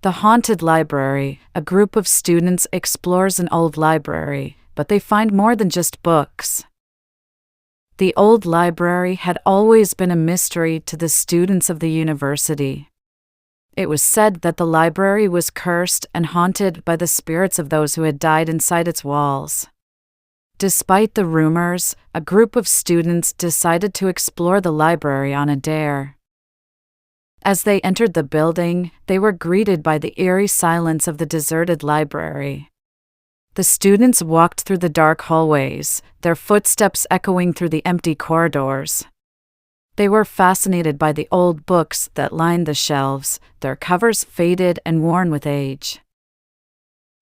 The Haunted Library. A group of students explores an old library, but they find more than just books. The old library had always been a mystery to the students of the university. It was said that the library was cursed and haunted by the spirits of those who had died inside its walls. Despite the rumors, a group of students decided to explore the library on a dare. As they entered the building, they were greeted by the eerie silence of the deserted library. The students walked through the dark hallways, their footsteps echoing through the empty corridors. They were fascinated by the old books that lined the shelves, their covers faded and worn with age.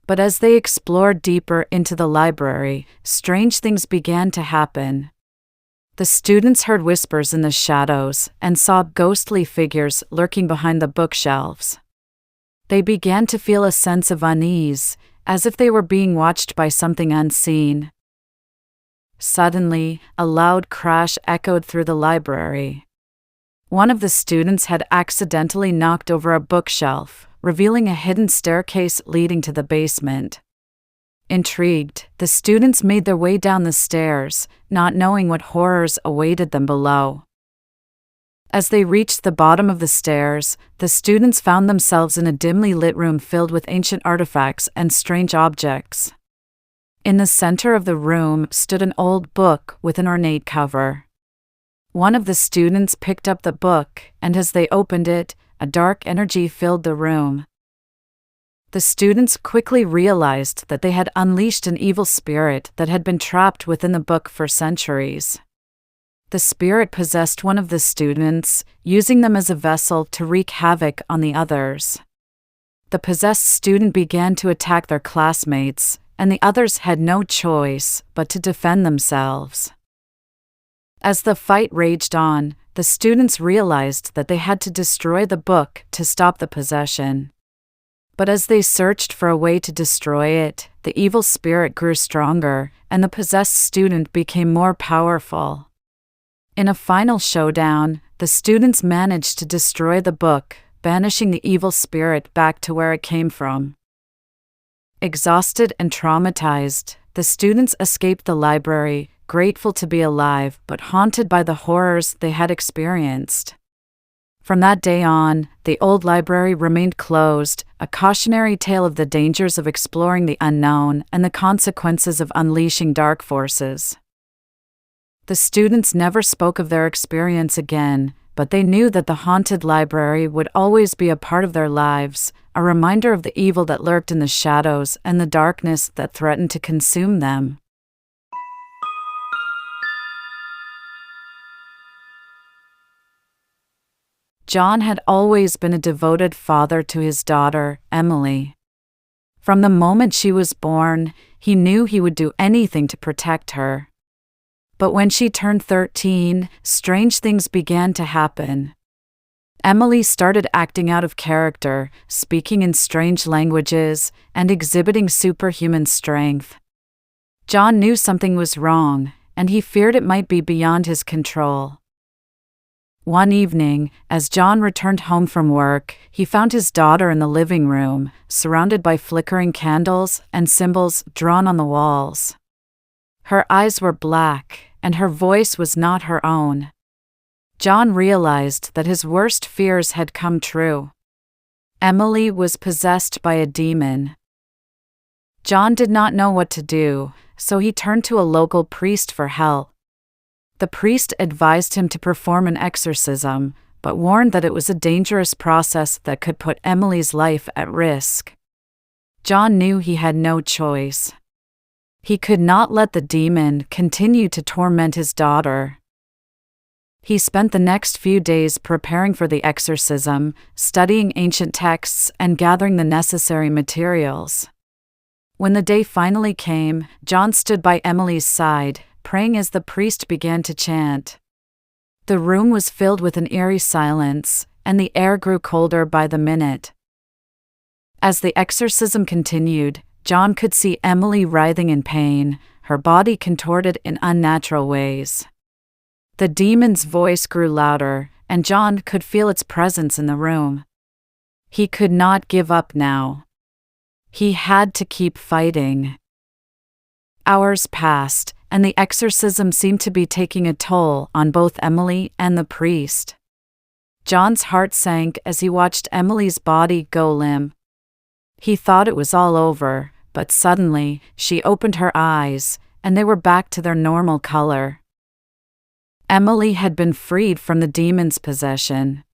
But as they explored deeper into the library, strange things began to happen. The students heard whispers in the shadows and saw ghostly figures lurking behind the bookshelves. They began to feel a sense of unease, as if they were being watched by something unseen. Suddenly, a loud crash echoed through the library. One of the students had accidentally knocked over a bookshelf, revealing a hidden staircase leading to the basement. Intrigued, the students made their way down the stairs, not knowing what horrors awaited them below. As they reached the bottom of the stairs, the students found themselves in a dimly lit room filled with ancient artifacts and strange objects. In the center of the room stood an old book with an ornate cover. One of the students picked up the book, and as they opened it, a dark energy filled the room. The students quickly realized that they had unleashed an evil spirit that had been trapped within the book for centuries. The spirit possessed one of the students, using them as a vessel to wreak havoc on the others. The possessed student began to attack their classmates, and the others had no choice but to defend themselves. As the fight raged on, the students realized that they had to destroy the book to stop the possession. But as they searched for a way to destroy it, the evil spirit grew stronger, and the possessed student became more powerful. In a final showdown, the students managed to destroy the book, banishing the evil spirit back to where it came from. Exhausted and traumatized, the students escaped the library, grateful to be alive but haunted by the horrors they had experienced. From that day on, the old library remained closed, a cautionary tale of the dangers of exploring the unknown and the consequences of unleashing dark forces. The students never spoke of their experience again, but they knew that the haunted library would always be a part of their lives, a reminder of the evil that lurked in the shadows and the darkness that threatened to consume them. John had always been a devoted father to his daughter, Emily. From the moment she was born, he knew he would do anything to protect her. But when she turned 13, strange things began to happen. Emily started acting out of character, speaking in strange languages, and exhibiting superhuman strength. John knew something was wrong, and he feared it might be beyond his control. One evening, as John returned home from work, he found his daughter in the living room, surrounded by flickering candles and symbols drawn on the walls. Her eyes were black, and her voice was not her own. John realized that his worst fears had come true. Emily was possessed by a demon. John did not know what to do, so he turned to a local priest for help. The priest advised him to perform an exorcism, but warned that it was a dangerous process that could put Emily's life at risk. John knew he had no choice. He could not let the demon continue to torment his daughter. He spent the next few days preparing for the exorcism, studying ancient texts and gathering the necessary materials. When the day finally came, John stood by Emily's side, praying as the priest began to chant. The room was filled with an eerie silence, and the air grew colder by the minute. As the exorcism continued, John could see Emily writhing in pain, her body contorted in unnatural ways. The demon's voice grew louder, and John could feel its presence in the room. He could not give up now. He had to keep fighting. Hours passed, and the exorcism seemed to be taking a toll on both Emily and the priest. John's heart sank as he watched Emily's body go limp. He thought it was all over, but suddenly, she opened her eyes, and they were back to their normal color. Emily had been freed from the demon's possession.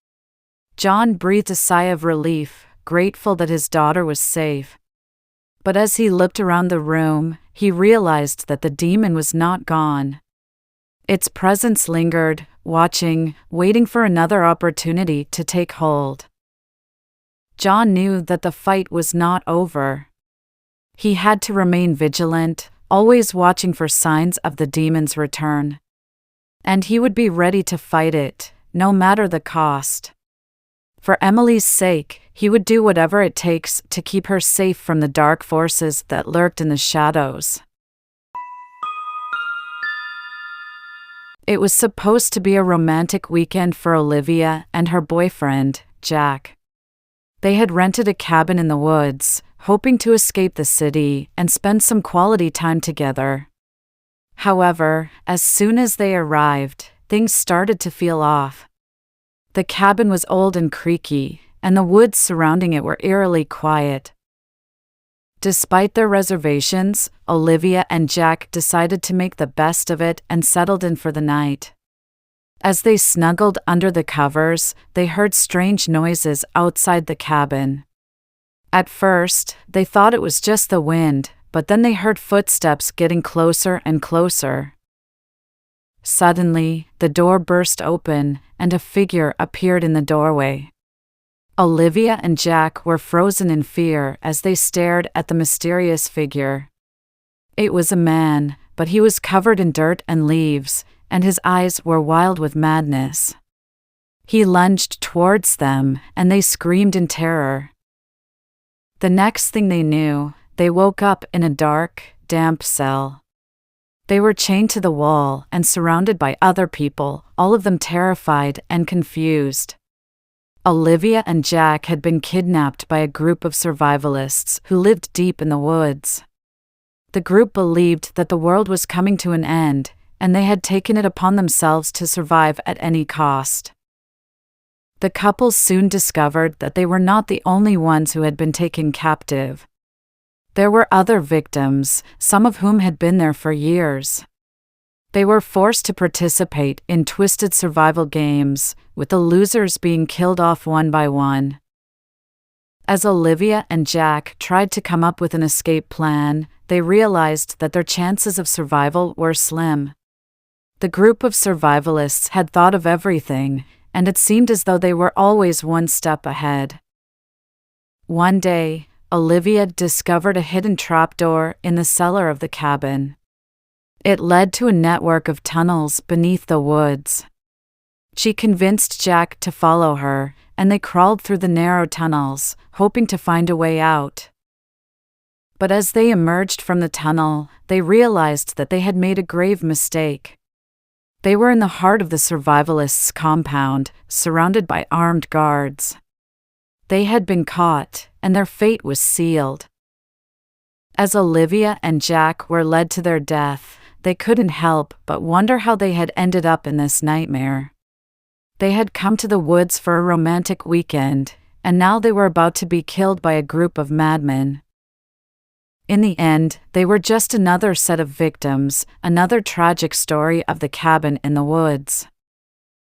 John breathed a sigh of relief, grateful that his daughter was safe. But as he looked around the room, he realized that the demon was not gone. Its presence lingered, watching, waiting for another opportunity to take hold. John knew that the fight was not over. He had to remain vigilant, always watching for signs of the demon's return. And he would be ready to fight it, no matter the cost. For Emily's sake, he would do whatever it takes to keep her safe from the dark forces that lurked in the shadows. It was supposed to be a romantic weekend for Olivia and her boyfriend, Jack. They had rented a cabin in the woods, hoping to escape the city and spend some quality time together. However, as soon as they arrived, things started to feel off. The cabin was old and creaky, and the woods surrounding it were eerily quiet. Despite their reservations, Olivia and Jack decided to make the best of it and settled in for the night. As they snuggled under the covers, they heard strange noises outside the cabin. At first, they thought it was just the wind, but then they heard footsteps getting closer and closer. Suddenly, the door burst open, and a figure appeared in the doorway. Olivia and Jack were frozen in fear as they stared at the mysterious figure. It was a man, but he was covered in dirt and leaves, and his eyes were wild with madness. He lunged towards them, and they screamed in terror. The next thing they knew, they woke up in a dark, damp cell. They were chained to the wall and surrounded by other people, all of them terrified and confused. Olivia and Jack had been kidnapped by a group of survivalists who lived deep in the woods. The group believed that the world was coming to an end, and they had taken it upon themselves to survive at any cost. The couple soon discovered that they were not the only ones who had been taken captive. There were other victims, some of whom had been there for years. They were forced to participate in twisted survival games, with the losers being killed off one by one. As Olivia and Jack tried to come up with an escape plan, they realized that their chances of survival were slim. The group of survivalists had thought of everything, and it seemed as though they were always one step ahead. One day, Olivia discovered a hidden trapdoor in the cellar of the cabin. It led to a network of tunnels beneath the woods. She convinced Jack to follow her, and they crawled through the narrow tunnels, hoping to find a way out. But as they emerged from the tunnel, they realized that they had made a grave mistake. They were in the heart of the survivalists' compound, surrounded by armed guards. They had been caught, and their fate was sealed. As Olivia and Jack were led to their death, they couldn't help but wonder how they had ended up in this nightmare. They had come to the woods for a romantic weekend, and now they were about to be killed by a group of madmen. In the end, they were just another set of victims, another tragic story of the cabin in the woods.